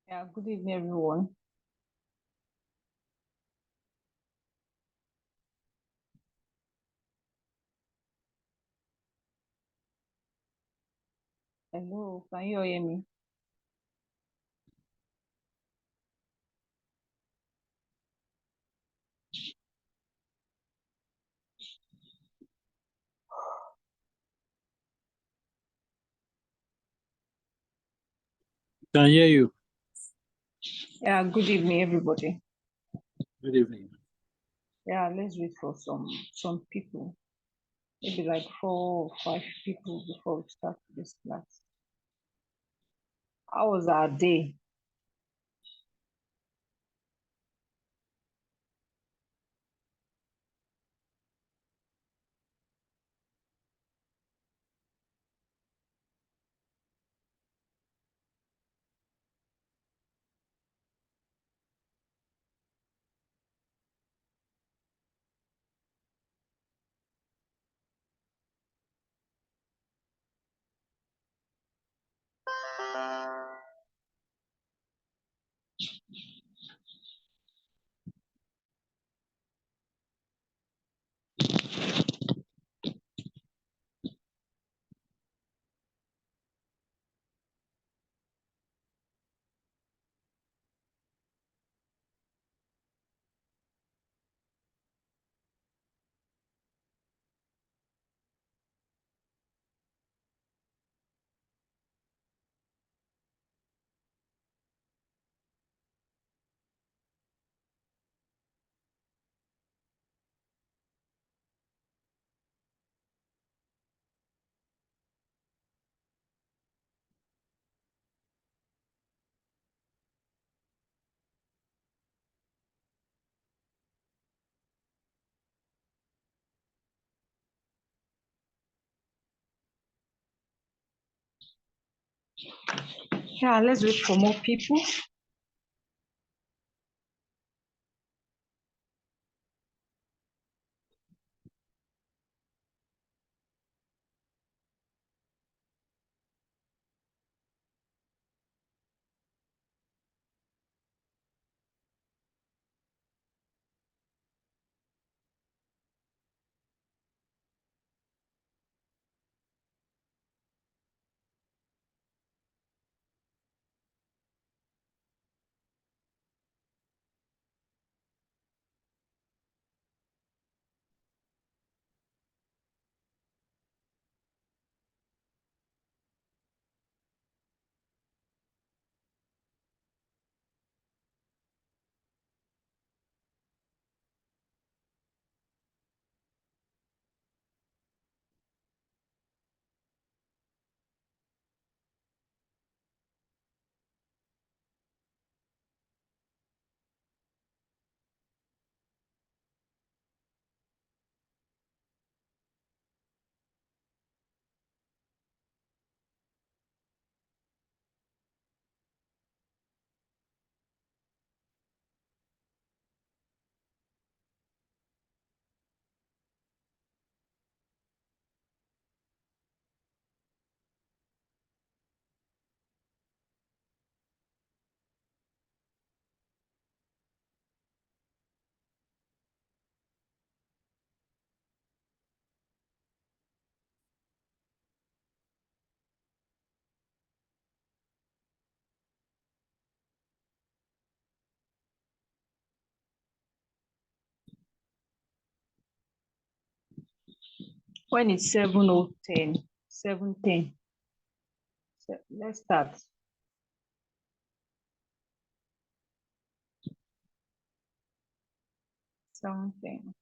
Yeah, good evening, everyone. Hello, can you all hear me? Can hear you. Yeah, good evening, everybody. Good evening. Yeah, let's wait for some people, maybe like 4 or 5 people before we start this class. How was our day? Yeah, let's wait for more people. When it's 7:10, 7:10. Let's start. Something.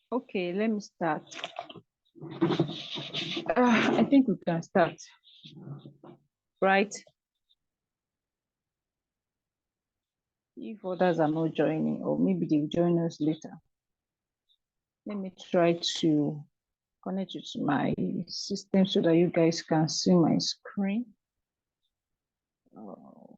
Okay, let me start. I think we can start, right? If others are not joining, or maybe they'll join us later. Let me try to connect you to my system so that you guys can see my screen. Oh.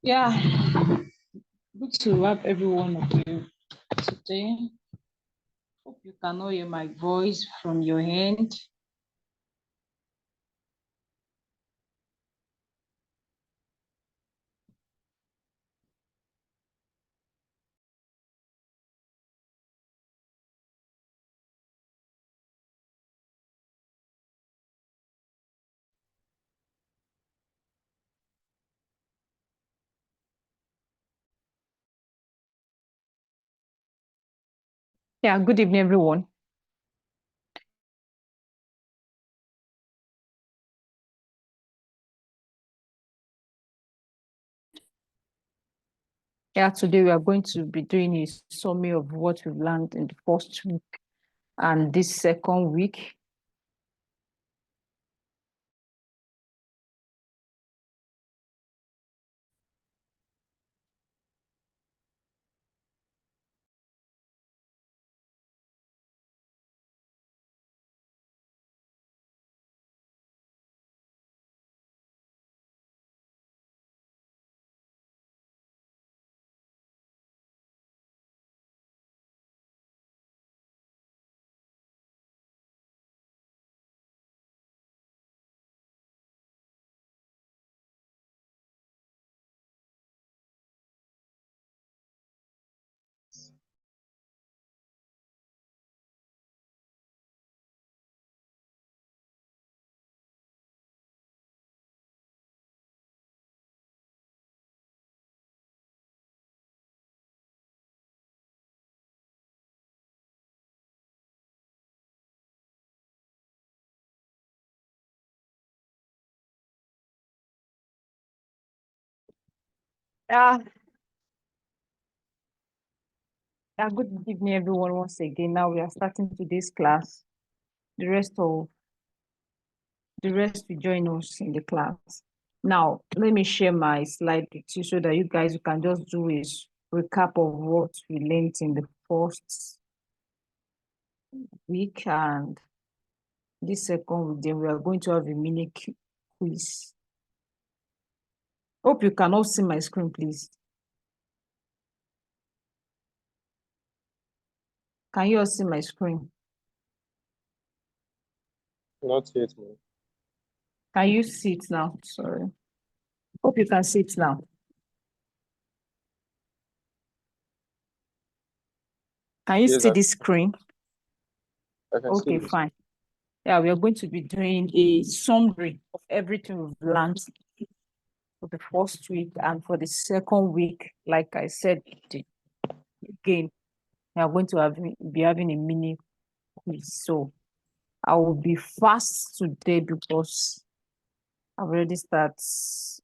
Yeah, good to have every one of you today. Hope you can all hear my voice from your end. Yeah, good evening, everyone. Yeah, today we are going to be doing a summary of what we've learned in the first week and this second week. Yeah, good evening, everyone, once again. Now we are starting today's class. The rest will join us in the class. Now, let me share my slide with you so that you guys can just do a recap of what we learned in the first week, and this second week, then we are going to have a mini quiz. Hope you can all see my screen, please. Can you all see my screen? Not yet, man. Can you see it now? Sorry. Hope you can see it now. Can you Yes, see this screen? I can see Okay, you. fine. Yeah, we are going to be doing a summary of everything we've learned for the first week, and for the second week, like I said again, we are going to be having a mini quiz. So I will be fast today because I've already started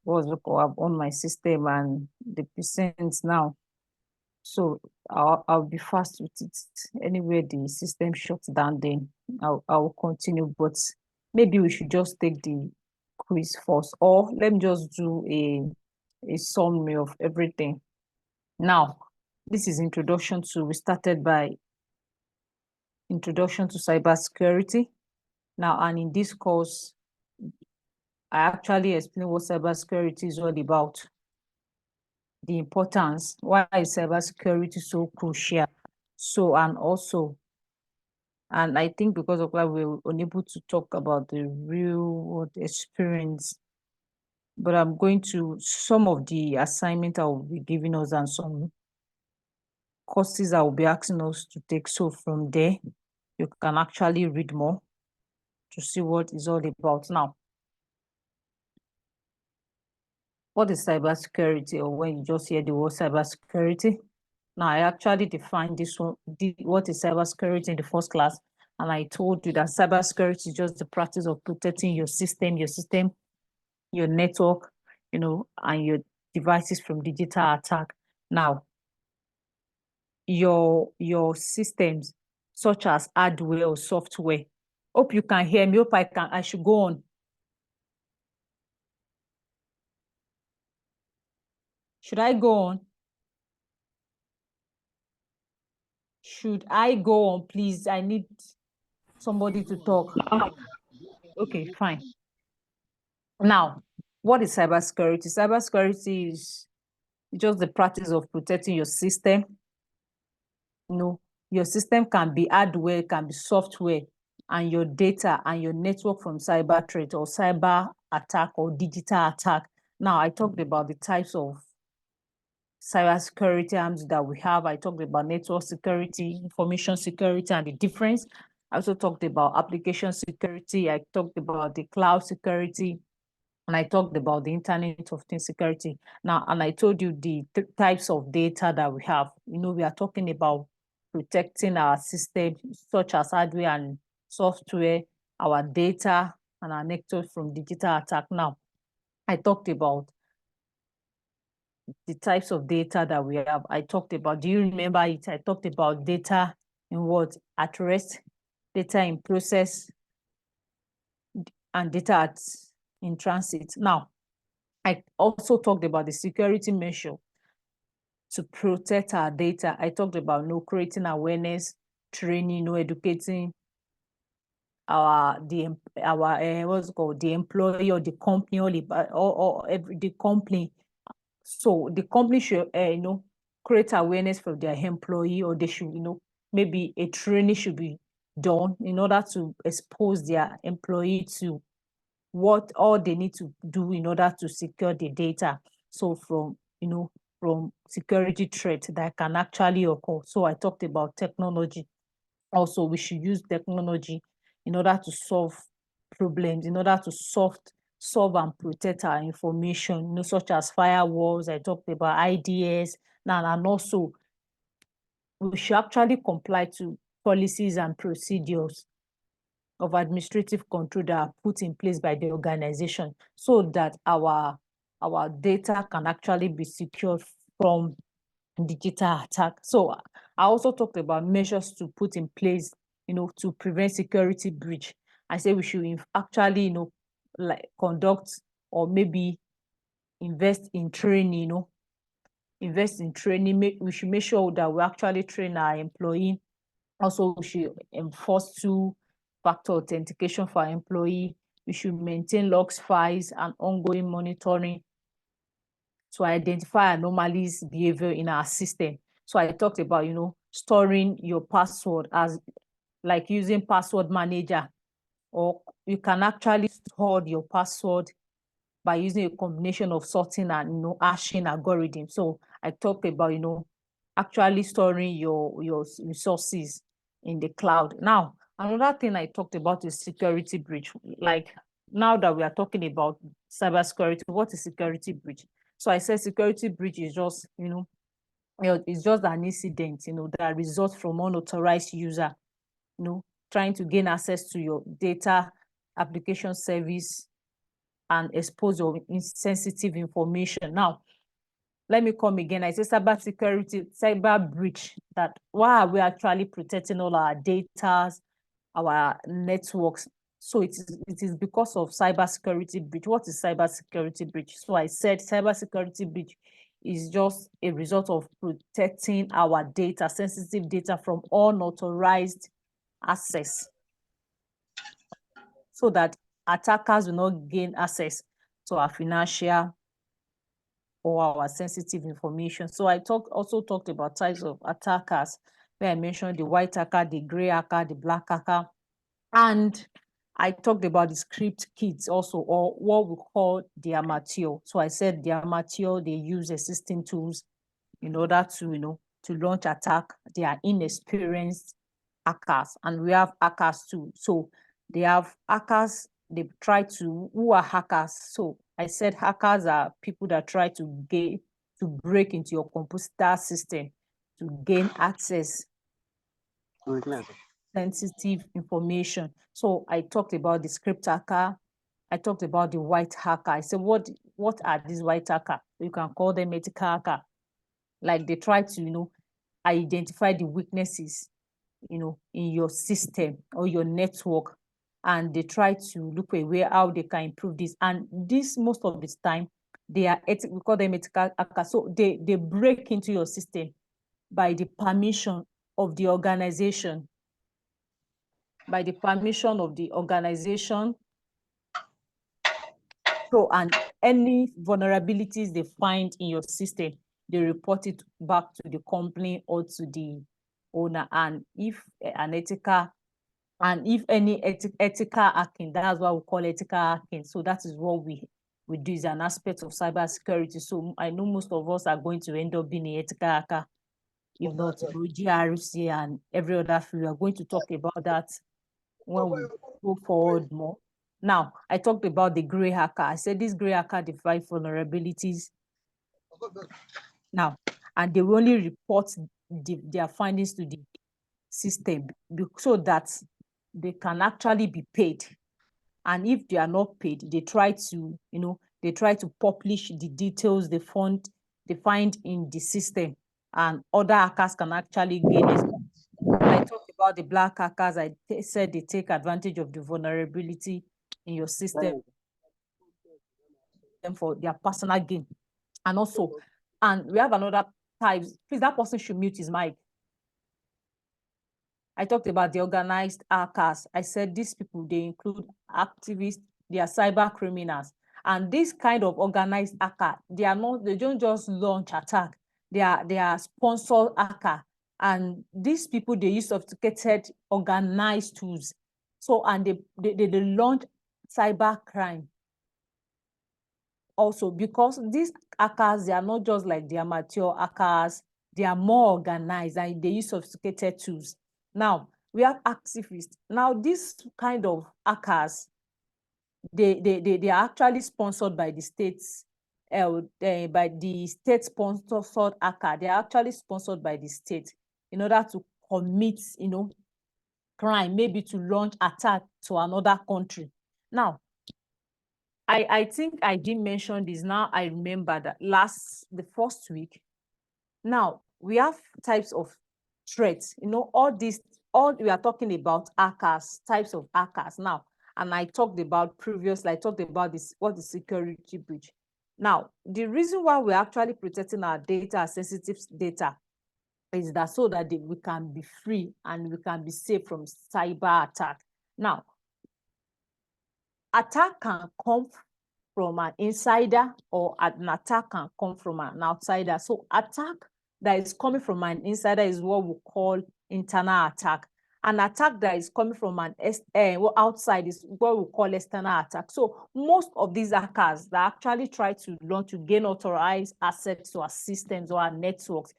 on my system and the percent now. So I'll be fast with it. Anyway, the system shuts down, then I'll continue. But maybe we should just take the quiz first, or let me just do a summary of everything. Now, this is introduction to. We started by introduction to cybersecurity. Now, and in this course, I actually explain what cybersecurity is all about, the importance, why is cybersecurity so crucial. So, and also, and I think because of that, we were unable to talk about the real world experience. But I'm going to, some of the assignment I will be giving us and some courses I will be asking us to take. So from there, you can actually read more to see what it's all about. Now, what is cybersecurity, or when you just hear the word cybersecurity? Now, I actually defined this one, what is cybersecurity in the first class, and I told you that cybersecurity is just the practice of protecting your system, your network, and your devices from digital attack. Now, your systems, such as hardware or software. Hope you can hear me. Hope I should go on. Should I go on? Should I go on, please? I need somebody to talk. Okay, fine. Now, what is cybersecurity? Cybersecurity is just the practice of protecting your system. Your system can be hardware, can be software, and your data and your network from cyber threat or cyber attack or digital attack. Now, I talked about the types of cybersecurity arms that we have. I talked about network security, information security, and the difference. I also talked about application security. I talked about the cloud security, and I talked about the Internet of Things security. Now, and I told you the types of data that we have. We are talking about protecting our system, such as hardware and software, our data, and our network from digital attack. Now, I talked about the types of data that we have. I talked about, do you remember it? I talked about data in what? At rest, data in process, and data in transit. Now, I also talked about the security measure to protect our data. I talked about creating awareness, training, educating what's it called, the employee or the company or the company. So the company should create awareness for their employee, or they should maybe a training should be done in order to expose their employee to what all they need to do in order to secure the data. So from security threats that can actually occur. So I talked about technology. Also, we should use technology in order to solve problems, in order to solve and protect our information, such as firewalls. I talked about IDS now, and also we should actually comply to policies and procedures of administrative control that are put in place by the organization, so that our data can actually be secured from digital attack. So I also talked about measures to put in place, to prevent security breach. I say we should actually, like conduct or maybe invest in training, We should make sure that we actually train our employee. Also, we should enforce two-factor authentication for our employee. We should maintain logs, files, and ongoing monitoring to identify anomalies behavior in our system. So I talked about, storing your password as like using password manager, or you can actually store your password by using a combination of sorting and, hashing algorithm. So I talked about, actually storing your resources in the cloud. Now, another thing I talked about is security breach. Like now that we are talking about cybersecurity, what is security breach? So I said security breach is just, it's just an incident, that results from unauthorized user, trying to gain access to your data, application service, and expose your sensitive information. Now, let me come again. I say cyber breach, that why are we actually protecting all our data, our networks? So it is because of cybersecurity breach. What is cybersecurity breach? So I said cybersecurity breach is just a result of protecting our data, sensitive data, from unauthorized access, so that attackers will not gain access to our financial or our sensitive information. So I also talked about types of attackers, where I mentioned the white hacker, the gray hacker, the black hacker, and I talked about the script kids also, or what we call the amateur. So I said the amateur, they use existing tools in order to, to launch attack. They are inexperienced hackers, and we have hackers too. So they have hackers, who are hackers. So I said hackers are people that try to break into your computer system to gain access sensitive information. So I talked about the script hacker. I talked about the white hacker. I said, what are these white hacker? You can call them ethical hacker. Like they try to, identify the weaknesses, in your system or your network, and they try to look for a way how they can improve this. And this, most of this time, we call them ethical hackers. So they break into your system by the permission of the organization. By the permission of the organization. So, and any vulnerabilities they find in your system, they report it back to the company or to the owner. And if any ethical hacking, that's what we call ethical hacking. So that is what we do, is an aspect of cybersecurity. So I know most of us are going to end up being an ethical hacker, if not GRC and every other field. We are going to talk about that when we go forward more. Now, I talked about the gray hacker. I said this gray hacker defines vulnerabilities. Now, and they will only report their findings to the system so that they can actually be paid. And if they are not paid, they try to, publish the details they find in the system, and other hackers can actually gain it. I talked about the black hackers. I said they take advantage of the vulnerability in your system for their personal gain. And also, and we have another type. Please, that person should mute his mic. I talked about the organized hackers. I said these people, they include activists, they are cyber criminals. And this kind of organized hacker, they don't just launch attack. They are sponsored hacker. And these people, they use sophisticated organized tools. So, and they launch cyber crime. Also, because these hackers, they are not just like the amateur hackers, they are more organized and they use sophisticated tools. Now, we have activists. Now, this kind of hackers, they are actually sponsored by the states, by the state-sponsored hacker. They are actually sponsored by the state in order to commit, crime, maybe to launch attack to another country. Now, I think I did mention this. Now I remember that the first week. Now we have types of threats. All we are talking about hackers, types of hackers now. And I talked about previously, I talked about what the security breach. Now, the reason why we're actually protecting our data, sensitive data, is that so that we can be free and we can be safe from cyber attack. Now, attack can come from an insider, or an attack can come from an outsider. So attack that is coming from an insider is what we call internal attack. An attack that is coming from an outside is what we call external attack. So most of these hackers that actually try to gain authorized access to our systems or our networks,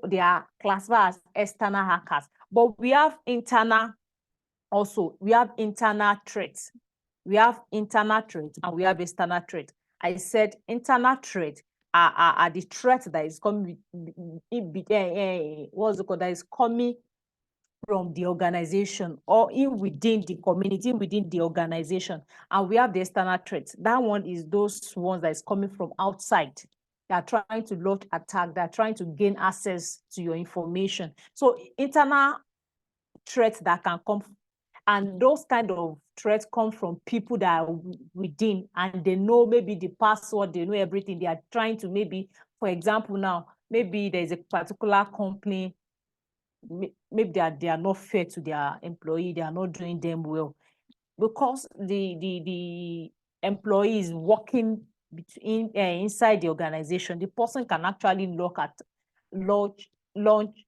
they are classified as external hackers. But we have internal also. We have internal threats. We have internal threats and we have external threat. I said internal threat are the threats that is coming that is coming from the organization or within the community, within the organization. And we have the external threats. That one is those ones that is coming from outside. They are trying to launch attack. They are trying to gain access to your information. So internal threats that can come, and those kind of threats come from people that are within, and they know maybe the password, they know everything. They are trying to, maybe, for example, now, maybe there's a particular company, maybe they are not fair to their employee, they are not doing them well. because the employee is working between inside the organization, the person can actually launch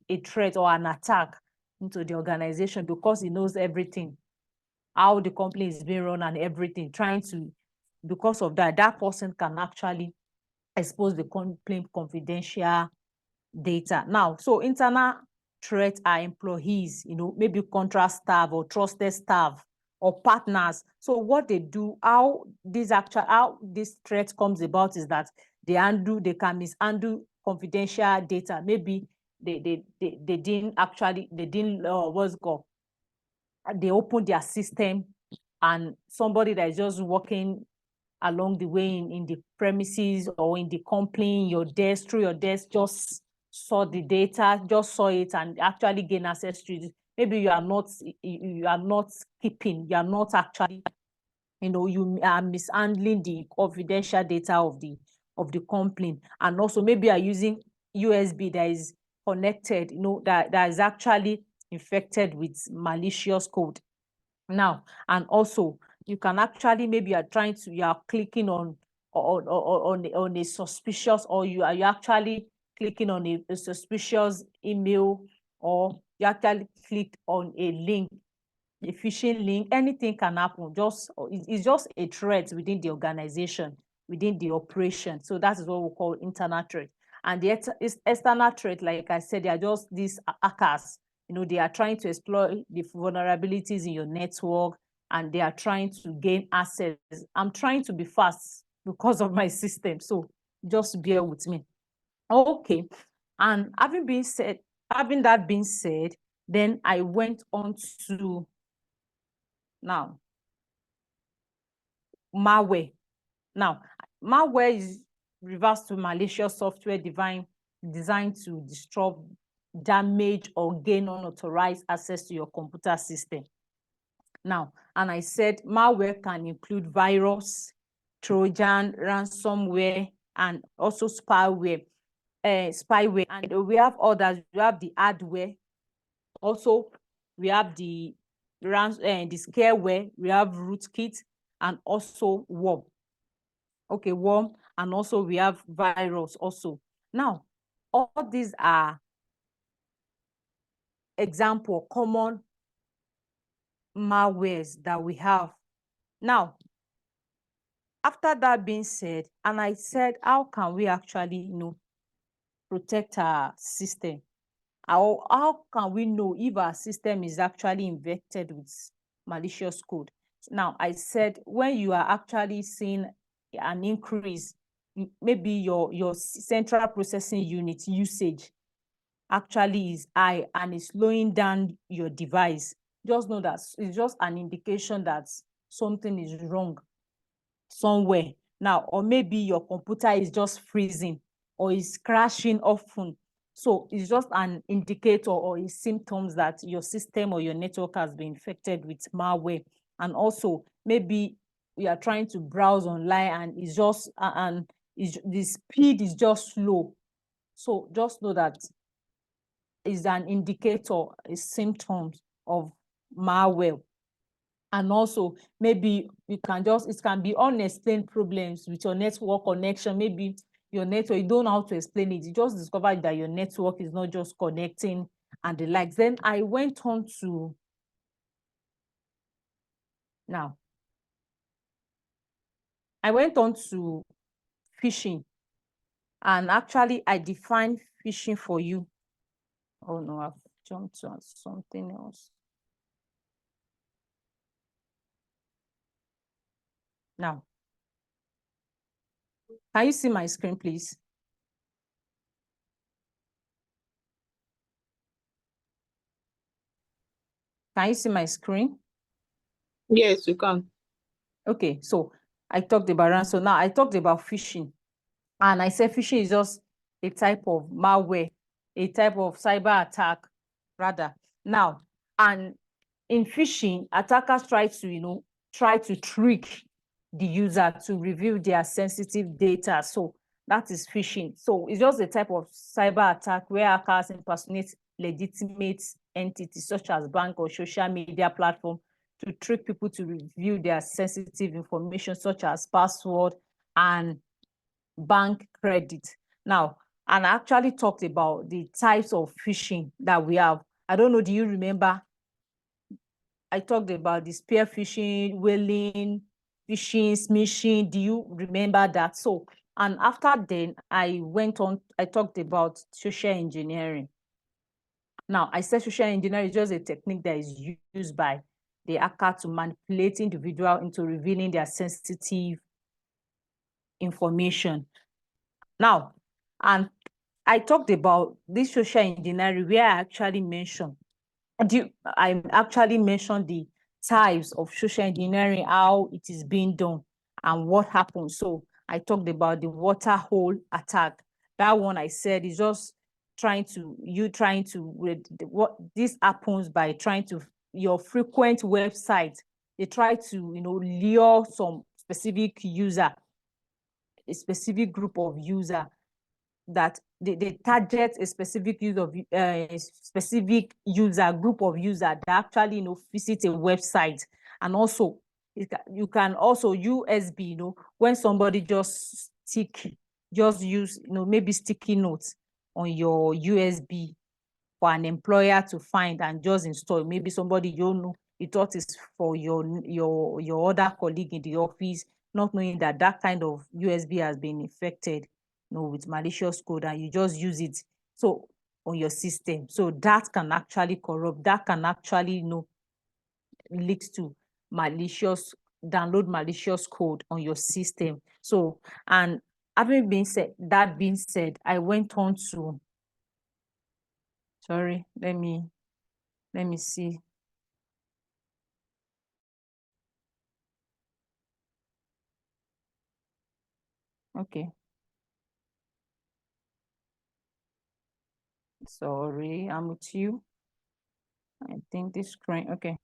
a threat or an attack into the organization because he knows everything, how the company is being run and everything, because of that, that person can actually expose the company confidential data. Now, so internal threats are employees, maybe contract staff or trusted staff or partners. So what they do, how this threat comes about is that they can mishandle confidential data. Maybe they didn't what's it called? They open their system and somebody that is just working along the way in the premises or in the company, through your desk, just saw the data, just saw it and actually gain access to it. Maybe you are not keeping, you are not actually, you are mishandling the confidential data of the company. And also maybe you are using USB that is connected, that is actually infected with malicious code. Now, and also you can actually, maybe you are clicking on a suspicious, or you actually clicking on a suspicious email, or you actually clicked on a link, a phishing link. Anything can happen. It's just a threat within the organization, within the operation. So that is what we call internal threat. And the external threat, like I said, they are just these hackers. They are trying to exploit the vulnerabilities in your network, and they are trying to gain access. I'm trying to be fast because of my system, so just bear with me. Okay, and having that being said, then I went on to now malware. Now, malware is refers to malicious software designed to disrupt, damage, or gain unauthorized access to your computer system. Now, and I said malware can include virus, Trojan, ransomware, and also spyware. And we have others. We have the hardware. Also, we have the scareware. We have rootkit, and also worm. Okay, worm, and also we have virus also. Now, all these are example common malwares that we have. Now, after that being said, and I said, how can we actually, protect our system? How can we know if our system is actually infected with malicious code? Now, I said, when you are actually seeing an increase, maybe your central processing unit usage actually is high and is slowing down your device, just know that it's just an indication that something is wrong somewhere. Now, or maybe your computer is just freezing or is crashing often. So it's just an indicator or a symptoms that your system or your network has been infected with malware. And also maybe we are trying to browse online and it's just the speed is just slow. So just know that is an indicator, a symptoms of malware. And also maybe it can be unexplained problems with your network connection. Maybe your network, you don't know how to explain it. You just discovered that your network is not just connecting and the likes. Then I went on to phishing, and actually I defined phishing for you. Oh no, I've jumped on something else. Now, can you see my screen, please? Can you see my screen? Yes, you can. Okay, so I talked about ransom. Now I talked about phishing, and I said phishing is just a type of malware, a type of cyber attack, rather. Now, and in phishing, attackers try to trick the user to reveal their sensitive data. So that is phishing. So it's just a type of cyber attack where hackers impersonate legitimate entities such as bank or social media platform to trick people to review their sensitive information, such as password and bank credit. Now, and I actually talked about the types of phishing that we have. I don't know, do you remember? I talked about the spear phishing, whaling, phishing, smishing. Do you remember that? So, and after then, I went on, I talked about social engineering. Now, I said social engineering is just a technique that is used by the hacker to manipulate individual into revealing their sensitive information. Now, and I talked about this social engineering where I actually mentioned the types of social engineering, how it is being done and what happens. So I talked about the water hole attack. That one I said is just what this happens by trying to your frequent website. They try to, lure some specific user, a specific group of user that they target a specific specific user group of user that actually visit a website. And also you can also USB, when somebody just use maybe sticky notes on your USB for an employer to find and just install. Maybe somebody you thought is for your other colleague in the office, not knowing that that kind of USB has been infected with malicious code, and you just use it so on your system. So that can actually corrupt, that can actually lead to download malicious code on your system. So, and having been said, I went on to, sorry, let me see. Okay. Sorry, I'm with you. I think this screen, okay.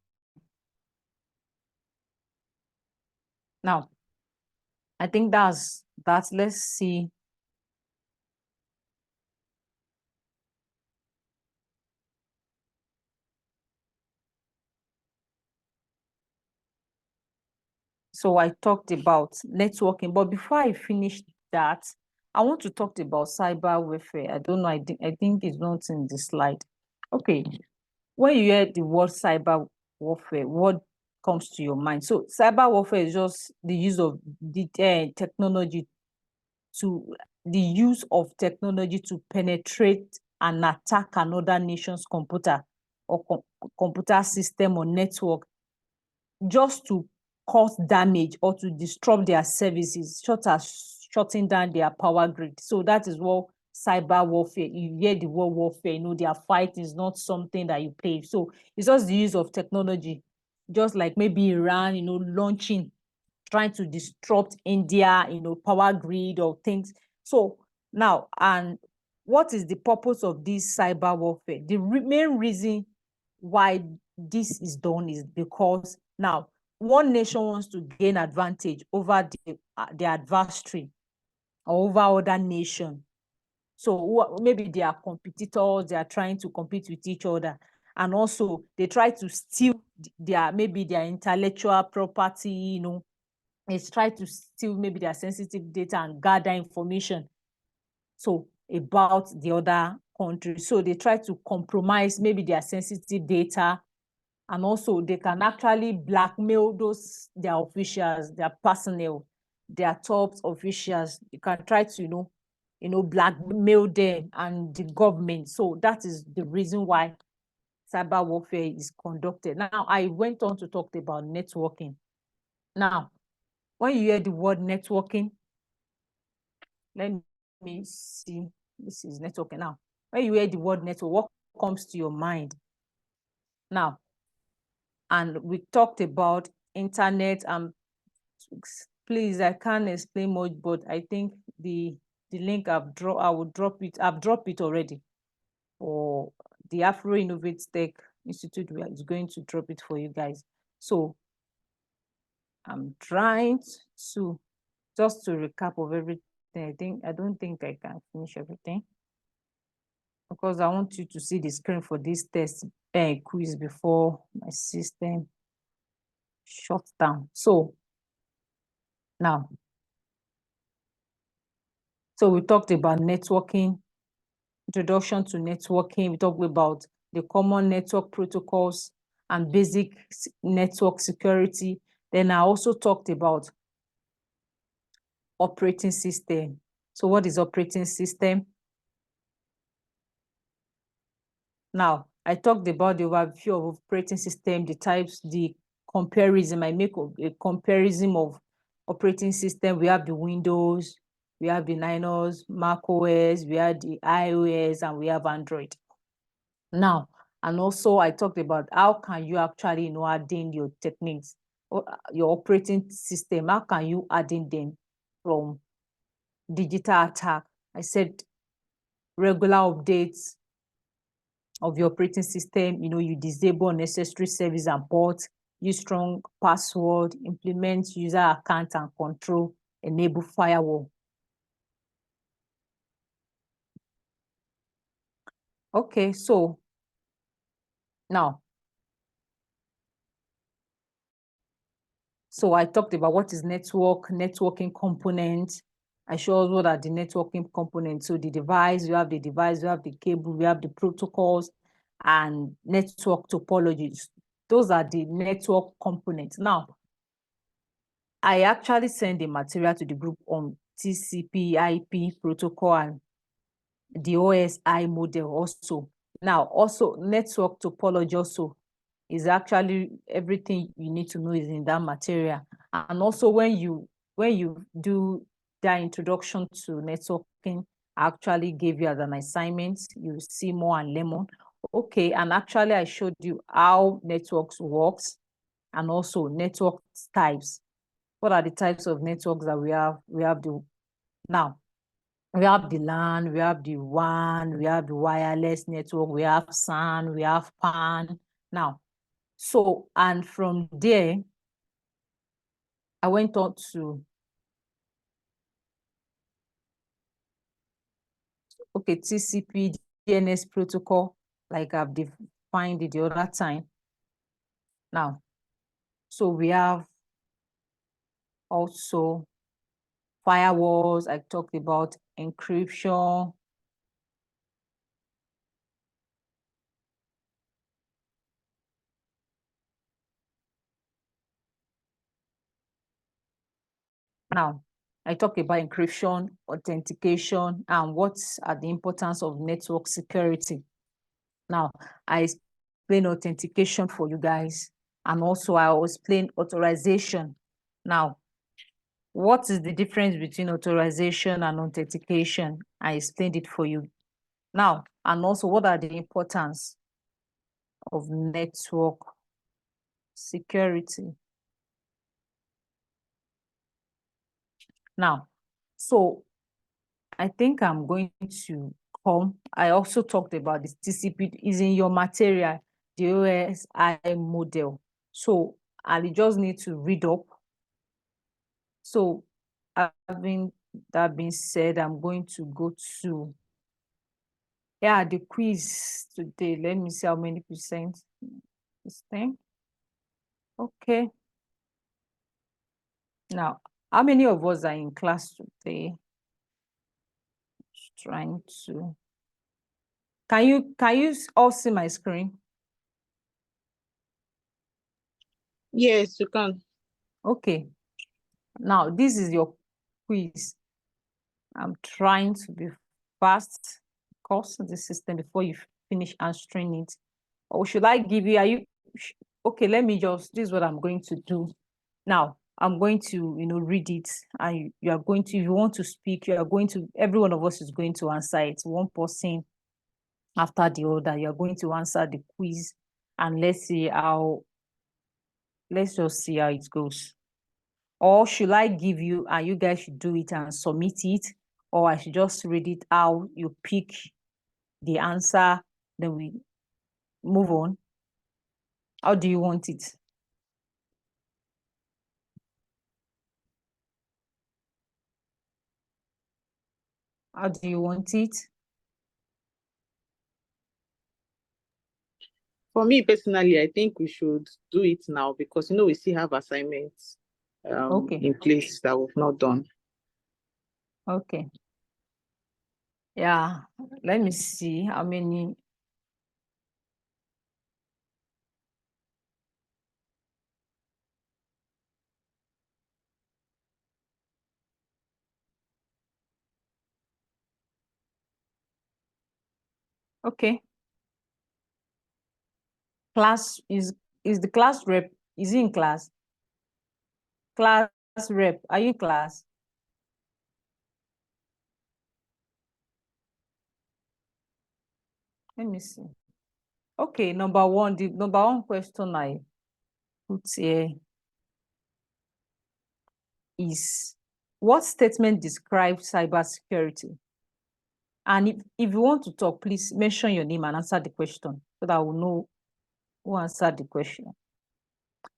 Now, I think that's, let's see. So I talked about networking, but before I finish that, I want to talk about cyber warfare. I don't know, I think it's not in the slide. Okay, when you hear the word cyber warfare, what comes to your mind? So cyber warfare is just the use of the technology to penetrate and attack another nation's computer or computer system or network, just to cause damage or to disrupt their services, such as shutting down their power grid. So that is what cyber warfare, you hear the word warfare, their fight is not something that you play. So it's just the use of technology, just like maybe Iran, launching, trying to disrupt India, power grid or things. So now, and what is the purpose of this cyber warfare? The main reason why this is done is because now one nation wants to gain advantage over the adversary or over other nation. So maybe they are competitors, they are trying to compete with each other. And also they try to steal their intellectual property, they try to steal maybe their sensitive data and gather information about the other country. So they try to compromise maybe their sensitive data. And also they can actually blackmail their officials, their personnel, their top officials. You can try to, blackmail them and the government. So that is the reason why cyber warfare is conducted. Now, I went on to talk about networking. Now, when you hear the word networking, let me see. This is networking now. When you hear the word network, what comes to your mind? Now, and we talked about internet, and please, I can't explain much, but I think the link I will drop it. I've dropped it already for the Afro Innovate Tech Institute. We are going to drop it for you guys. So I'm trying to just to recap of everything. I don't think I can finish everything because I want you to see the screen for this test quiz before my system shut down. So now, so we talked about networking, introduction to networking. We talked about the common network protocols and basic network security. Then I also talked about operating system. So what is operating system? Now, I talked about the overview of operating system, the types, the comparison. I make a comparison of operating system. We have the Windows, we have the Linux, Mac OS, we have the iOS, and we have Android. Now, and also I talked about how can you actually, add in your techniques or your operating system. How can you add in them from digital attack? I said regular updates of your operating system, you disable unnecessary service and ports, use strong password, implement user account and control, enable firewall. Okay, so now, so I talked about what is networking components. I showed what are the networking components. So the device, you have the cable, we have the protocols and network topologies. Those are the network components. Now, I actually send the material to the group on TCP/IP protocol and the OSI model also. Now, also network topology also is actually everything you need to know is in that material. And also when you do that introduction to networking, I actually gave you as an assignment, you see more and lemon. Okay, and actually I showed you how networks works and also network types. What are the types of networks that we have? We have the LAN, we have the WAN, we have the wireless network, we have SAN, we have PAN. Now, so, and from there, I went on to, okay, TCP DNS protocol, like I've defined it the other time. Now, so we have also firewalls. I talked about encryption. Now, I talk about encryption, authentication, and what are the importance of network security. Now, I explain authentication for you guys, and also I will explain authorization. Now, what is the difference between authorization and authentication? I explained it for you. Now, and also what are the importance of network security? Now, so I think I'm going to come. I also talked about this TCP is in your material, the OSI model. So I just need to read up. So having that being said, I'm going to go to, the quiz today. Let me see how many percent this thing. Okay. Now, how many of us are in class today? Just trying to, can you all see my screen? Yes, you can. Okay. Now, this is your quiz. I'm trying to be fast, course the system before you finish answering it. Or should I give you, okay, let me just, this is what I'm going to do. Now, I'm going to, read it, and you are going to, if you want to speak, you are going to, every one of us is going to answer it, one person after the other. You're going to answer the quiz, and let's just see how it goes. Or should I give you, and you guys should do it and submit it, or I should just read it out, you pick the answer, then we move on? How do you want it? How do you want it? For me personally, I think we should do it now because we still have assignments Okay. in place that we've not done. Okay. Yeah, let me see how many. Okay. Class is the class rep, is he in class? Class rep, are you in class? Let me see. Okay, number one, the number one question I put here is, what statement describes cybersecurity? And if you want to talk, please mention your name and answer the question so that I will know who answered the question.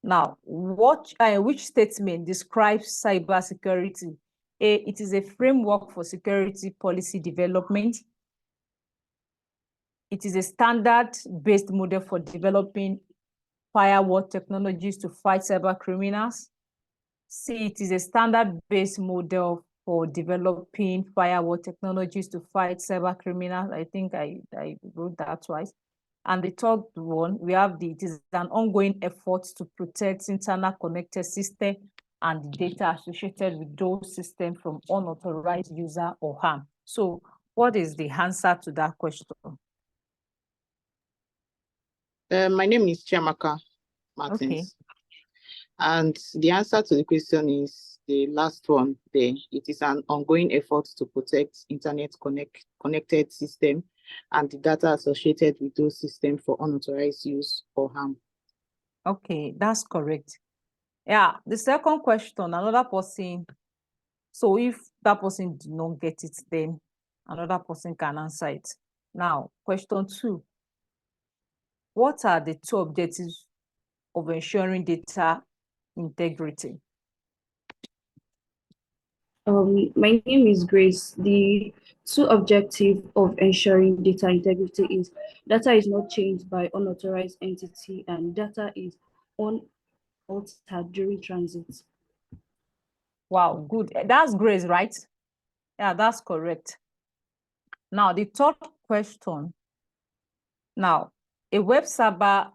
Now, which statement describes cybersecurity? A, it is a framework for security policy development. It is a standard-based model for developing firewall technologies to fight cyber criminals. C, it is a standard-based model for developing firewall technologies to fight cyber criminals. I think I wrote that twice. And the third one, we have it is an ongoing effort to protect internal connected system and the data associated with those systems from unauthorized user or harm. So what is the answer to that question? My name is Chiamaka Martins. Okay. And the answer to the question is the last one there. It is an ongoing effort to protect internet connected system and the data associated with those systems for unauthorized use or harm. Okay, that's correct. Yeah, the second question, another person. So if that person did not get it, then another person can answer it. Now, question 2. What are the 2 objectives of ensuring data integrity? My name is Grace. The 2 objectives of ensuring data integrity is data is not changed by unauthorized entity and data is unaltered during transit. Wow, good. That's Grace, right? Yeah, that's correct. Now, the third question. Now, a web server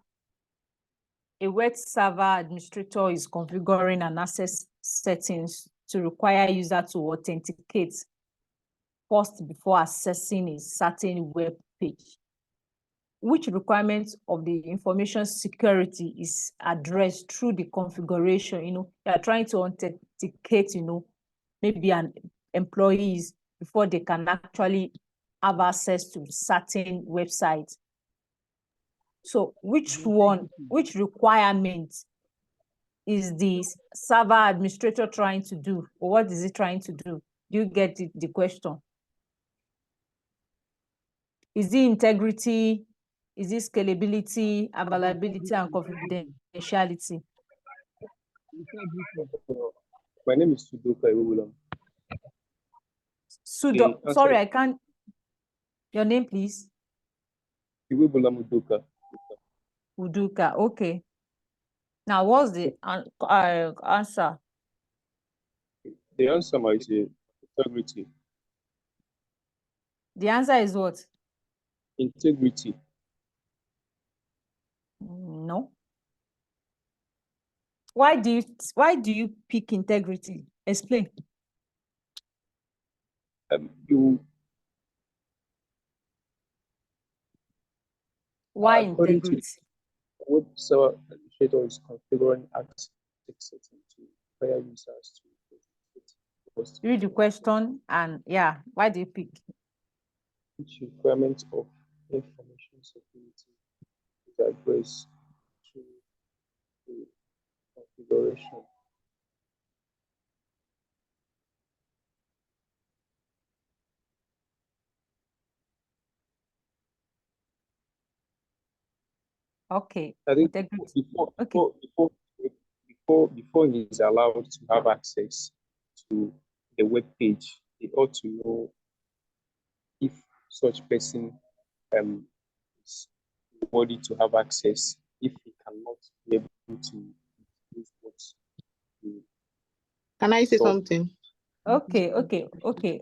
administrator is configuring an access settings to require user to authenticate first before accessing a certain web page. Which requirements of the information security is addressed through the configuration? You are trying to authenticate, maybe an employees before they can actually have access to certain websites. So which requirement is the server administrator trying to do, or what is it trying to do? Do you get the question? Is it integrity? Is it scalability, availability, and confidentiality? My name is Sudoka Iwulam. Sorry, I can't. Your name, please. Iwulam Udoka. Uduka, okay. Now, what's the answer? The answer might be integrity. The answer is what? Integrity. No. Why do you pick integrity? Explain. Why integrity? Web server administrator is configuring access settings to require users to Read the question and why do you pick? Which requirements of information security is addressed through the configuration? Okay. I think integrity. before he is allowed to have access to the web page, he ought to know if such person is everybody to have access if he cannot be able to use what you Can I say So- something? Okay.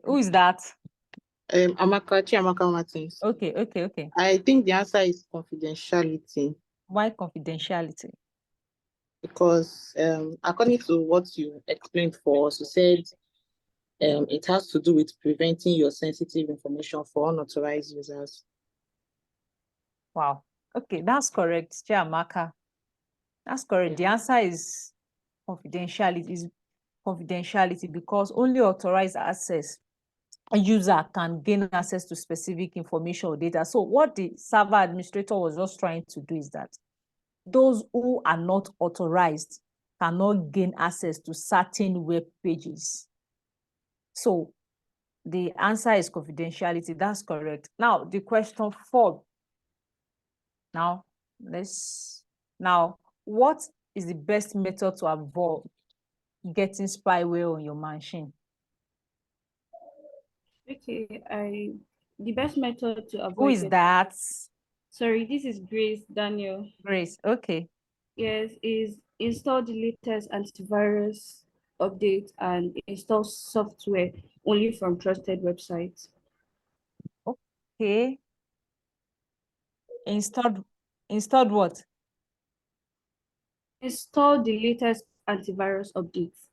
Who is that? Chiamaka Martins. Okay. I think the answer is confidentiality, Why confidentiality? because according to what you explained for us, you said it has to do with preventing your sensitive information for unauthorized users. Wow. Okay, that's correct, Chiamaka. That's correct. The answer is confidentiality. Because only authorized access a user can gain access to specific information or data. So what the server administrator was just trying to do is that those who are not authorized cannot gain access to certain web pages. So the answer is confidentiality. That's correct. Now, the question 4. Now, what is the best method to avoid getting spyware on your machine? Okay, the best method to avoid Who is it- that? Sorry, this is Grace Daniel. Grace. Okay. Yes, is install the latest antivirus update and install software only from trusted websites. Okay. Installed what? Install the latest antivirus updates.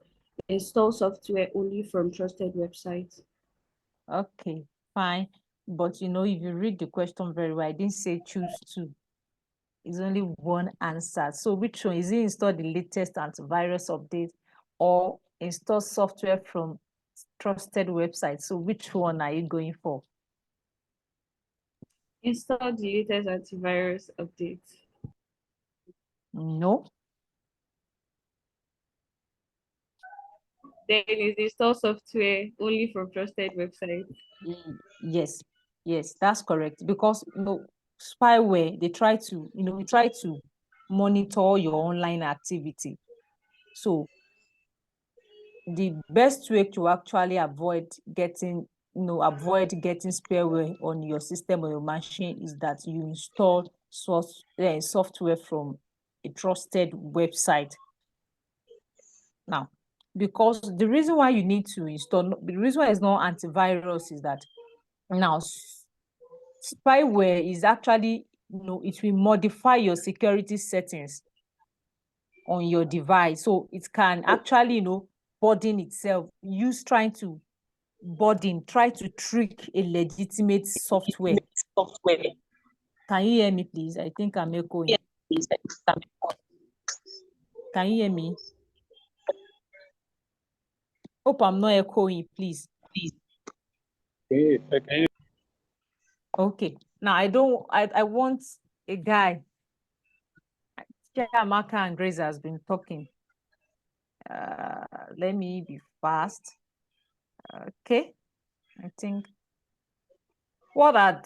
Install software only from trusted websites. Okay, fine. But you know, if you read the question very well, I didn't say choose two. It's only one answer. So which one? Is it install the latest antivirus update or install software from trusted websites? So which one are you going for? Install the latest antivirus updates. No. Then is install software only from trusted websites. Yes, that's correct. Because spyware, they try to, we try to monitor your online activity. So the best way to actually avoid getting spyware on your system or your machine is that you install software from a trusted website. Now, because the reason why you need to install, the reason why it's not antivirus is that now spyware is actually, it will modify your security settings on your device. So it can actually, burden itself, try to trick a legitimate software. Can you hear me, please? I think I'm echoing. Can you hear me? Hope I'm not echoing, please. Okay. Okay. Now I want a guy. Chiamaka and Grace has been talking. Let me be fast. Okay. I think what are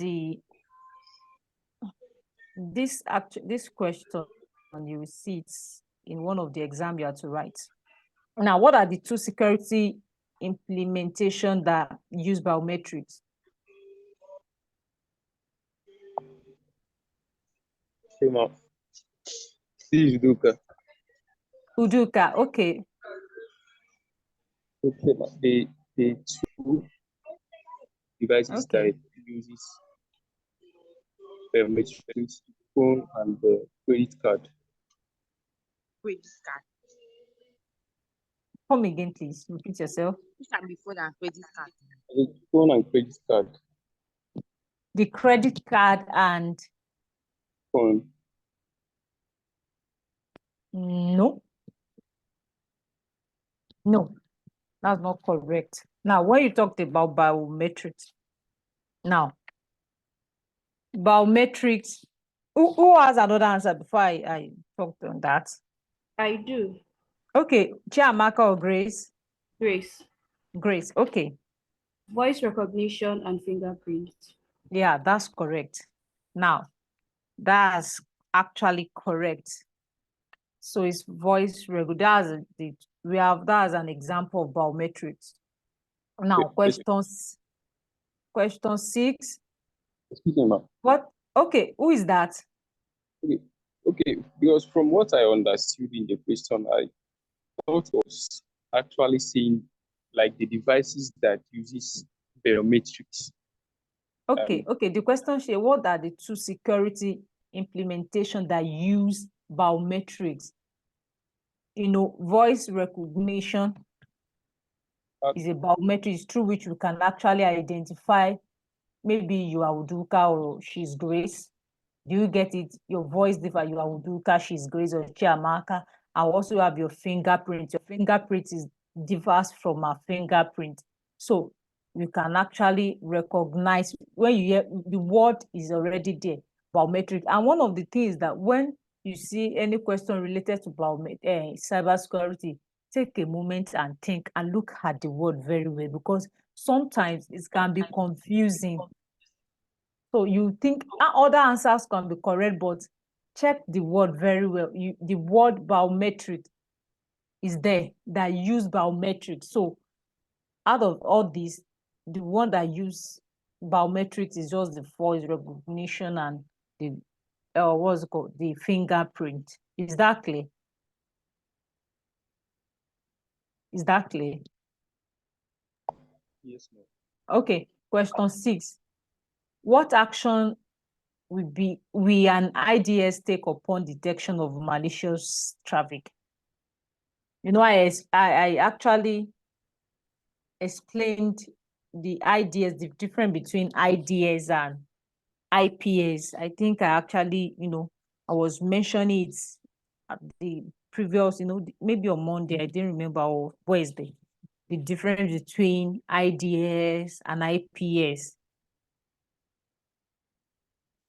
this question, you will see it in one of the exam you have to write. Now, what are the two security implementation that use biometrics? Uduka. Uduka, okay. Okay, the two devices Okay. that uses biometrics, phone and the credit card. Credit card. Come again, please. Repeat yourself. Which can be phone and credit card. The phone and credit card. The credit card and Phone. no, that's not correct. Now, when you talked about biometrics, now biometrics, who has another answer before I talked on that? I do. Okay, Chiamaka or Grace? Grace. Grace, okay. Voice recognition and fingerprint. Yeah, that's correct. Now, that's actually correct. So it's voice recognition. We have that as an example of biometrics. Now, question 6. Excuse me, ma'am. What? Okay, who is that? Okay, because from what I understood in the question, I thought was actually saying like the devices that uses biometrics. Okay, okay. The question here, what are the two security implementation that use biometrics? You know, voice recognition is a biometric through which you can actually identify maybe you are Uduka or she's Grace. Do you get it? Your voice differ, you are Uduka, she's Grace or Chiamaka. I also have your fingerprint. Your fingerprint is differs from a fingerprint. So you can actually recognize when you hear the word is already there, biometric. And one of the things that when you see any question related to cybersecurity, take a moment and think and look at the word very well, because sometimes it can be confusing. So you think other answers can be correct, but check the word very well. The word biometric is there that use biometric. So out of all these, the one that use biometrics is just the voice recognition and the what's it called, the fingerprint. Is that clear? Is that clear? Yes, ma'am. Okay, question 6. What action we an IDS take upon detection of malicious traffic? You know, I actually explained the IDS, the difference between IDS and IPS. I think I actually, I was mentioning it at the previous, maybe on Monday, I didn't remember, or Wednesday, the difference between IDS and IPS.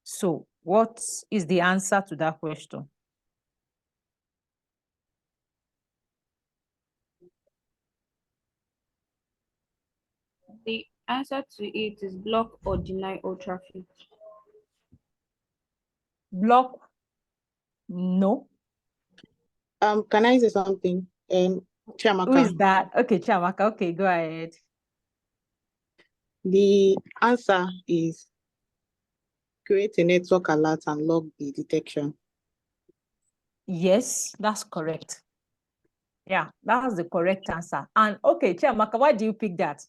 So what is the answer to that question? The answer to it is block or deny all traffic. Block? No. Can I say something? Who Chiamaka, is that? Okay, Chiamaka. Okay, go ahead. the answer is create a network alert and log the detection. Yes, that's correct. Yeah, that's the correct answer. And okay, Chiamaka, why do you pick that?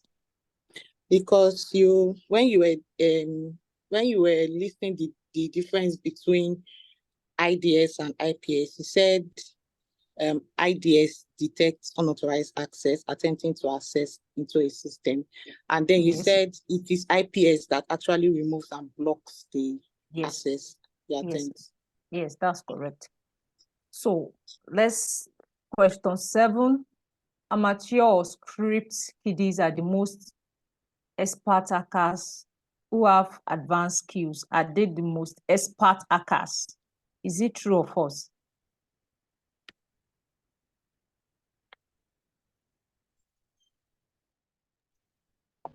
Because when you were listing the difference between IDS and IPS, you said IDS detects unauthorized access, attempting to access into a system. And then you Yes. said it is IPS that actually removes and blocks the Yes. access, the attempt. Yes, that's correct. So let's question 7. Amateur or script kiddies are the most expert hackers who have advanced skills. Are they the most expert hackers? Is it true or false?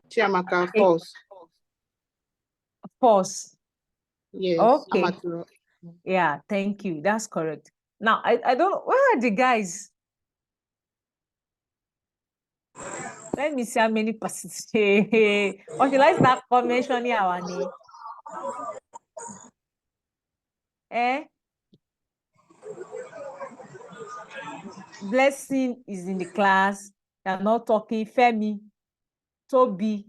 Chiamaka, false. False. Yes. Okay. Amateur. Yeah, thank you. That's correct. Now, I don't, where are the guys? Let me see how many persons. Or should I start mentioning our name? Blessing is in the class. They're not talking. Femi, Toby,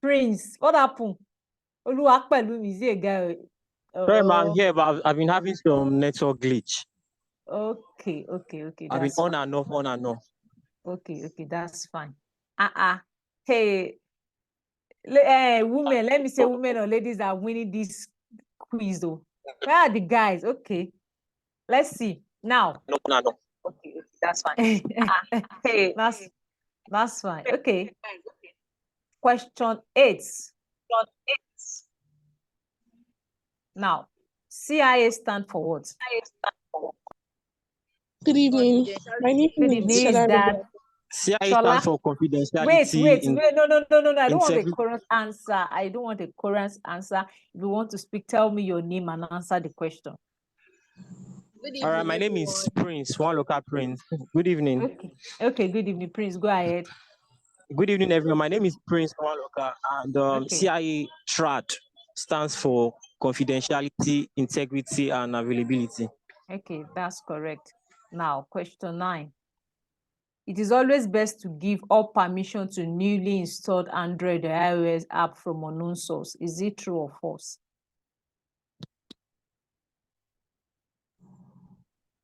Prince. What happened? Oluwapelu is a guy. Sorry, I'm here, but I've been having some network glitch. Okay. I've been on and off. Okay, that's fine. Hey, women, let me say women or ladies are winning this quiz though. Where are the guys? Okay, let's see now. No. Okay, that's fine. Hey, that's fine. Okay. Question 8. Now, CIA stand for what? Good evening. My name Good is evening. Is Shola that Rebecca. CIA Shola? stands for confidentiality. Wait. No. I don't want a several- current answer. I don't want a current answer. If you want to speak, tell me your name and answer the question. All right, my name is Prince, one local Prince. Good evening. Okay, good evening, Prince. Go ahead. Good evening, everyone. My name is Prince, one local, and Okay. CIA TRAD stands for confidentiality, integrity, and availability. Okay, that's correct. Now, question 9. It is always best to give all permission to newly installed Android or iOS app from unknown source. Is it true or false?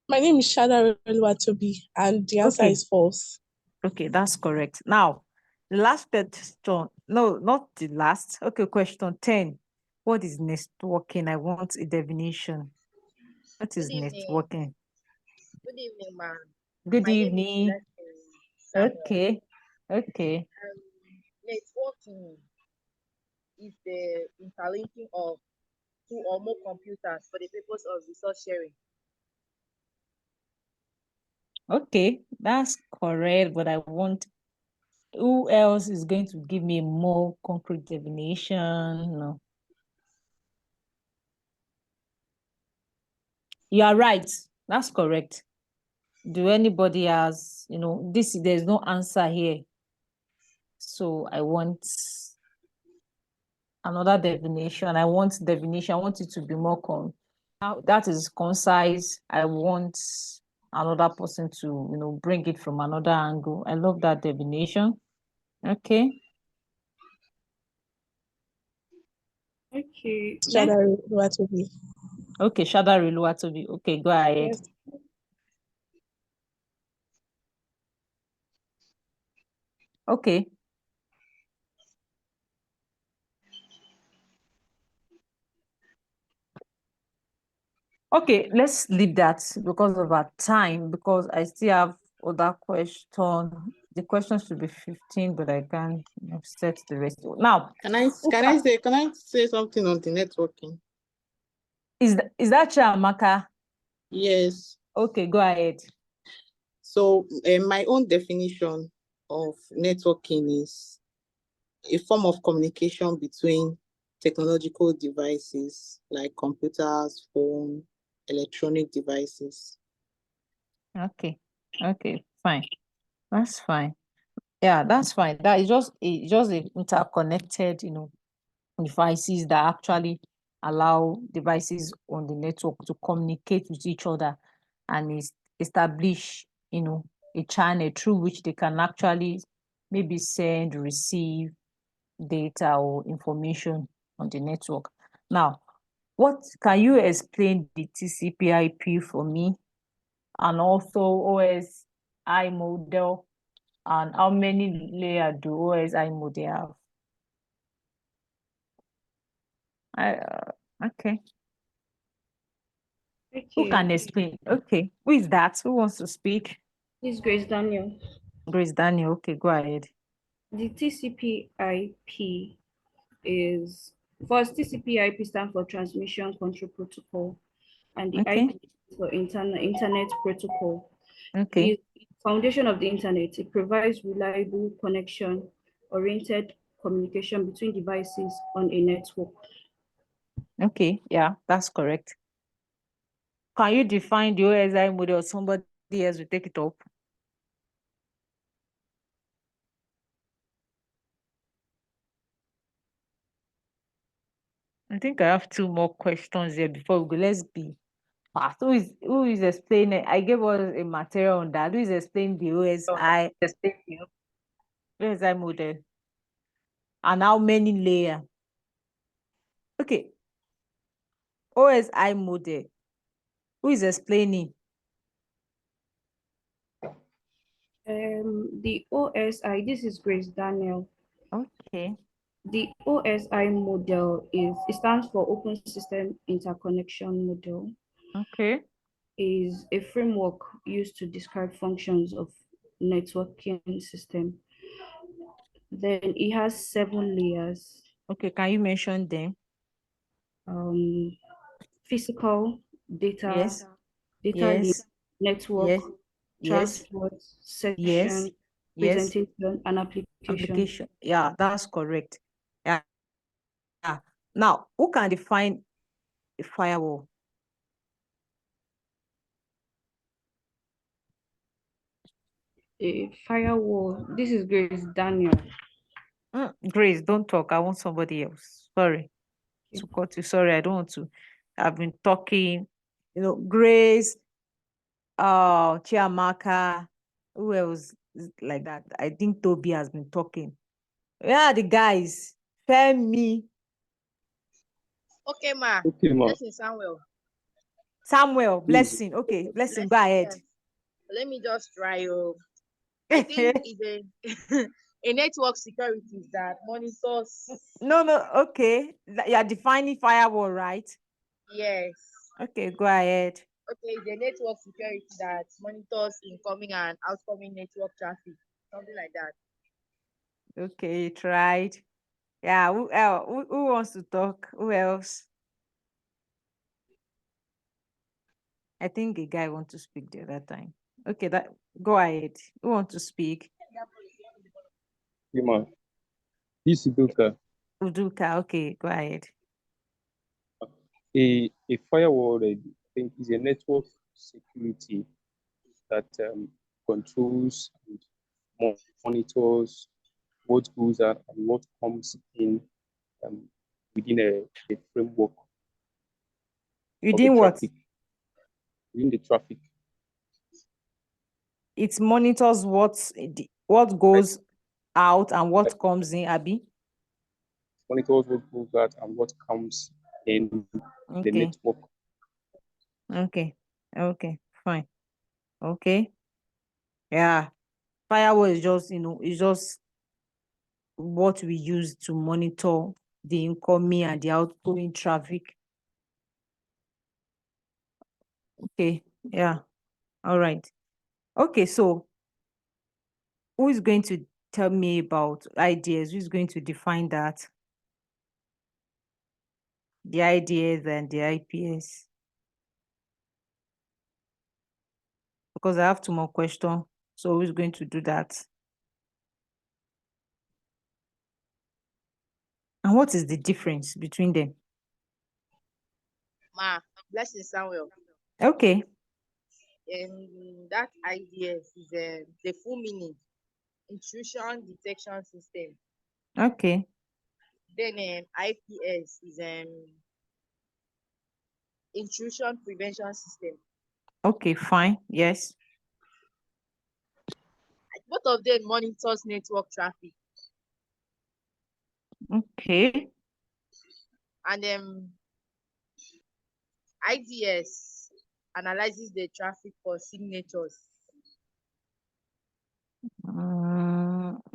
My name is Shada Reluwatobi, and the answer Okay. is false. Okay, that's correct. Now, the last question, no, not the last. Okay, question 10. What is networking? I want a definition. What is Good evening. networking? Good evening, ma'am. Good My name is evening. Blessing Samuel. Okay, okay. Networking is the interlinking of two or more computers for the purpose of resource sharing. Okay, that's correct, but I want, who else is going to give me a more concrete definition? No. You are right. That's correct. Do anybody has, there's no answer here. So I want another definition. I want definition. I want it to be more that is concise. I want another person to, bring it from another angle. I love that definition. Okay. Okay. Shada Reluwatobi. Okay, Shada Reluwatobi. Okay, go ahead. Yes. Okay. Okay, let's leave that because of our time, because I still have other question. The questions should be 15, but I can't set the rest. Now, Can I say something on the networking? is that Chiamaka? Yes. Okay, go ahead. So my own definition of networking is a form of communication between technological devices like computers, phone, electronic devices. Okay, fine. That's fine. Yeah, that's fine. That is just a interconnected, devices that actually allow devices on the network to communicate with each other and establish, a channel through which they can actually maybe send, receive data or information on the network. Now, what can you explain the TCP/IP for me, and also OSI model, and how many layer do OSI model have? Okay. Who can explain? Okay. Who is that? Who wants to speak? This is Grace Daniel. Grace Daniel. Okay, go ahead. The TCP/IP is, first, TCP/IP stands for Transmission Control Protocol, and the Okay. IP for Internet Protocol. Okay. It's the foundation of the internet. It provides reliable connection-oriented communication between devices on a network. Okay. Yeah, that's correct. Can you define the OSI model? Somebody else will take it up. I think I have 2 more questions here before we go. Let's be fast. Who is explaining? I gave us a material on that. Who is explaining the OSI model? And how many layer? Okay. OSI model. Who is explaining? The OSI, this is Grace Daniel. Okay. The OSI model it stands for Open System Interconnection Model. Okay. Is a framework used to describe functions of networking system. Then it has 7 layers. Okay, can you mention them? Physical, data, Yes. data link, Yes. network, Yes. Yes. transport, section, Yes. Yes. presentation, and application. Yeah, that's correct. Yeah. Now, who can define a firewall? A firewall. This is Grace Daniel. Grace, don't talk. I want somebody else. Sorry. to cut you. Sorry, I don't want to. I've been talking, Grace, Chiamaka, who else is like that? I think Toby has been talking. Where are the guys? Femi, Okay, ma. Okay, ma. Blessing Samuel. Samuel, Please. Blessing. Okay, Blessing, Blessing, go ahead. yes. Let me just try. I think it's a network security that monitors. No, okay. You're defining firewall, right? Yes. Okay, go ahead. Okay, the network security that monitors incoming and outgoing network traffic, something like that. Okay, you tried. Yeah, who wants to talk? Who else? I think a guy wants to speak the other time. Okay, go ahead. Who wants to speak? Okay, ma. This is Udoka. Uduka, okay, go ahead. A firewall, I think, is a network security that controls and monitors what goes out and what comes in within a framework You of didn't the what? traffic. Within the traffic. It monitors what goes out and what comes in, Abby. Monitors what goes out and what comes in the Okay. network. Okay, fine. Okay. Yeah. Firewall is just, it's just what we use to monitor the incoming and the outgoing traffic. Okay, yeah. All right. Okay, so who is going to tell me about ideas? Who's going to define that? The IDS and the IPS. Because I have 2 more questions. So who's going to do that? And what is the difference between them? Ma, Blessing Samuel. Okay. That idea is the full meaning, intrusion detection system. Okay. Then IPS is intrusion prevention system. Okay, fine. Yes. Both of them monitors network traffic. Okay. And IDS analyzes the traffic for signatures.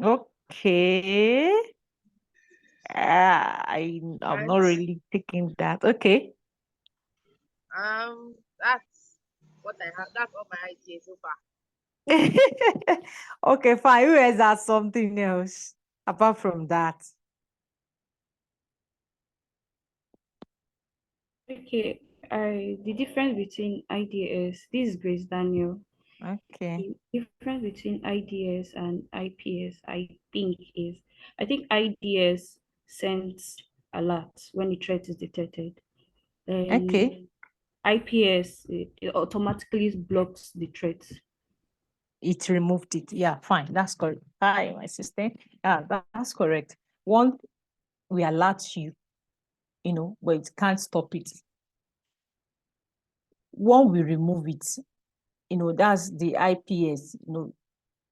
Okay. I'm not really taking that. Okay. That's what I have. That's all my ideas so far. Okay, fine. Who else has something else apart from that? Okay, the difference between IDS, this is Grace Daniel. Okay. The difference between IDS and IPS, I think IDS sends alerts when a threat is detected. Okay. IPS, it automatically blocks the threat. It removed it. Yeah, fine. That's correct. Hi, my sister. Yeah, that's correct. One, we alert you, but it can't stop it. One, we remove it. That's the IPS,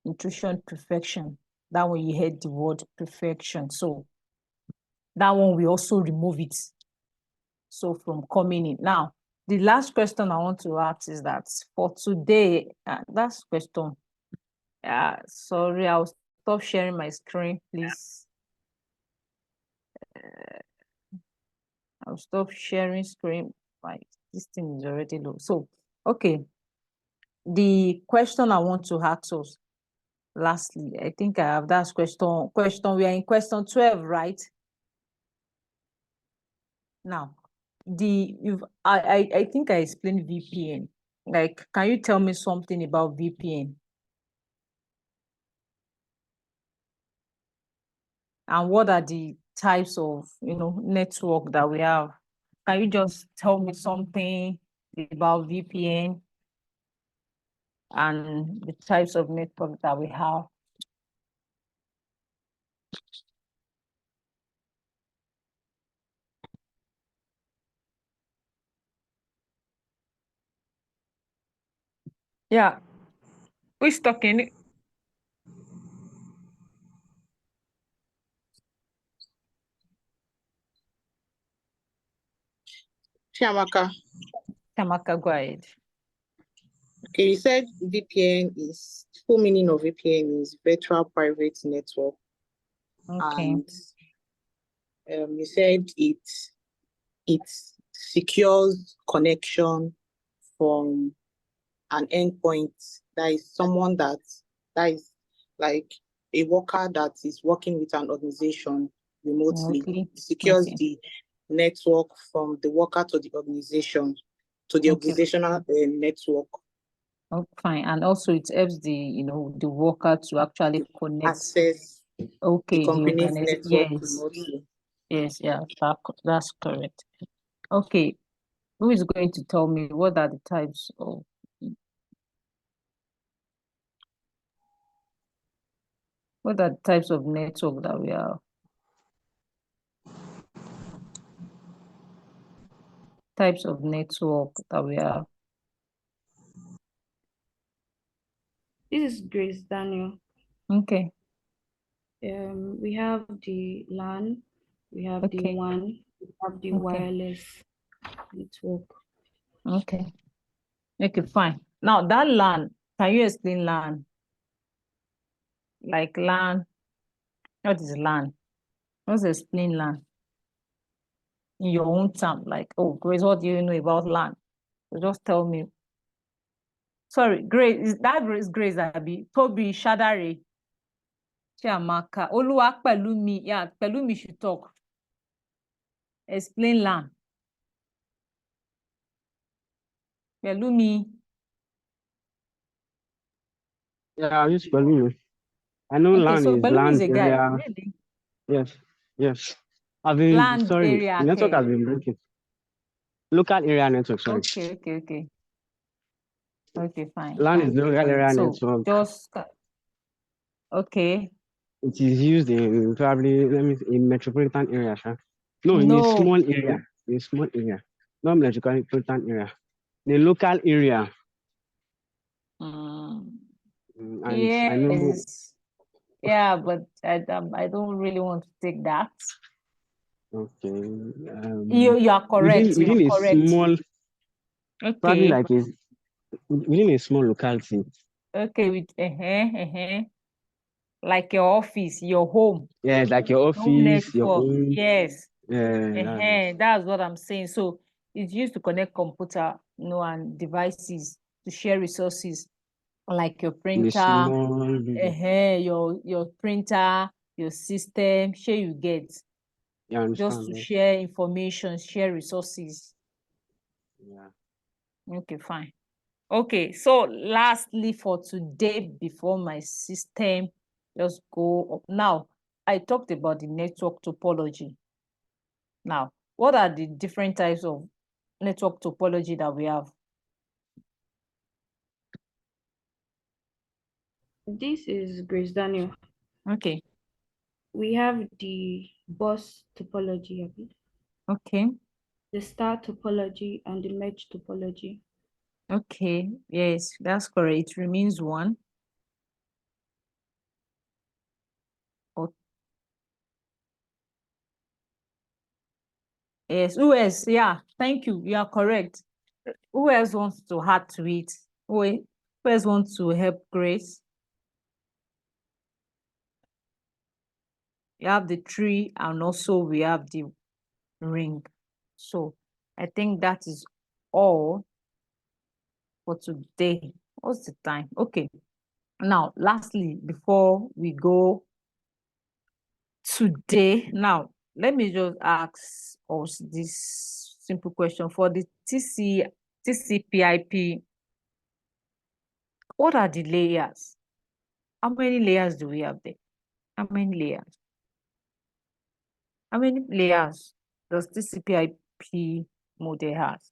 intrusion perfection. That one you heard the word perfection. So that one we also remove it. So from coming in. Now, the last question I want to ask is that for today, last question. Sorry, I'll stop sharing my screen, please. I'll stop sharing screen. This thing is already low. So, okay. The question I want to ask us, lastly, I think I have that question. We are in question 12, right? Now, I think I explained VPN. Like, can you tell me something about VPN? And what are the types of, network that we have? Can you just tell me something about VPN and the types of network that we have? Yeah. Who's talking? Chiamaka, Tamaka, go ahead. okay, you said VPN is, full meaning of VPN is virtual private network. Okay. And you said it secures connection from an endpoint. That is someone that is like a worker that is working with an organization remotely. Remotely. It secures Okay. the network from the worker to the organization, to the Okay. organizational network. Oh, fine. And also it helps the, the worker to actually connect. Access Okay, the company's organization. network Yes. remotely. Yes, yeah, that's correct. Okay. Who is going to tell me what are the types of network that we have? Types of network that we have. This is Grace Daniel. Okay. We have the LAN, we have the Okay. WAN, we have the Okay. wireless network. Okay. Okay, fine. Now that LAN, can you explain LAN? Like LAN, what is LAN? Let's explain LAN in your own term. Like, oh, Grace, what do you know about LAN? So just tell me. Sorry, Grace, Grace Abi, Toby, Shadari, Chiamaka, Oluwa Pelumi. Yeah, Pelumi should talk. Explain LAN. Pelumi. Yeah, I use Balloon. I know Okay, LAN so is Pelumi is land a guy. area. Really? Yes, yes. I've been Land sorry, area. the network Okay. has been breaking. Local area network, sorry. Okay. Okay, fine. LAN is local area So network. just okay. It is used in probably in metropolitan areas. Huh? No, in a No. small area. In a small area. Not metropolitan area. In a local area. And I know Yes. Yeah, but I don't really want to take that. okay. You are correct. You are Within a correct. small, probably Okay. like within a small locality. Okay, with like your office, your home. Yeah, it's like your Home office, your network. own. Yes. That's it. That's what I'm saying. So it's used to connect computer, and devices to share resources like your In a printer, small building. your printer, your system, share you get. Yeah, I Just to understand. share information, share resources. Yeah. Okay, fine. Okay, so lastly for today, before my system just go up. Now, I talked about the network topology. Now, what are the different types of network topology that we have? This is Grace Daniel. Okay. We have the bus topology, Abi, Okay. the star topology, and the mesh topology. Okay. Yes, that's correct. It remains one. Oh. Yes. Who else? Yeah. Thank you. You are correct. Who else wants to add to it? Who else wants to help Grace? We have the tree and also we have the ring. So I think that is all for today. What's the time? Okay. Now, lastly, before we go today, now let me just ask us this simple question for the TCP/IP. What are the layers? How many layers do we have there? How many layers? How many layers does TCP/IP model has?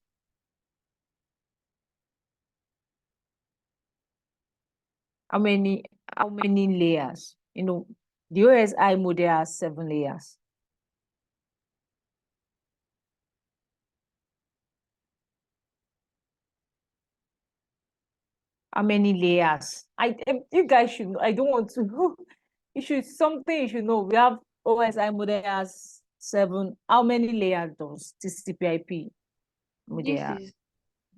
How many layers? The OSI model has 7 layers. How many layers? You guys should know. I don't want to know. You should know. We have OSI model has 7. How many layers does TCP/IP model This have? is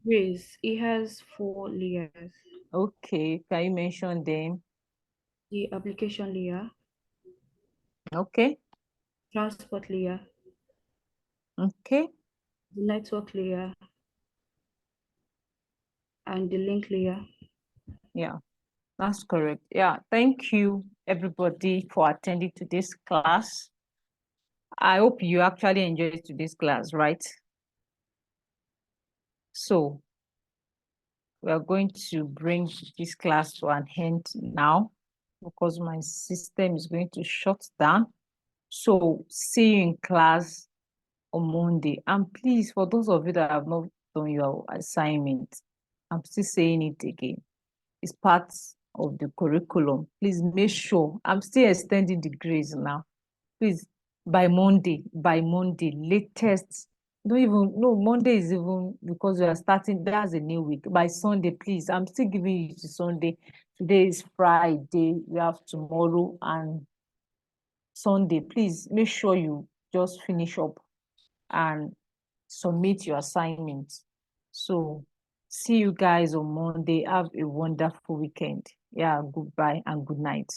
Grace. It has 4 layers. Okay, can you mention them? The application layer, Okay, transport layer, okay, the network layer, and the link layer. yeah, that's correct. Yeah, thank you everybody for attending to this class. I hope you actually enjoyed today's class, right? So we are going to bring this class to an end now because my system is going to shut down. So see you in class on Monday. And please, for those of you that have not done your assignment, I'm still saying it again. It's part of the curriculum. Please make sure. I'm still extending the grades now. Please, by Monday, latest. Monday is even because we are starting, that's a new week. By Sunday, please, I'm still giving you to Sunday. Today is Friday. We have tomorrow and Sunday. Please make sure you just finish up and submit your assignments. So see you guys on Monday. Have a wonderful weekend. Yeah, goodbye and good night.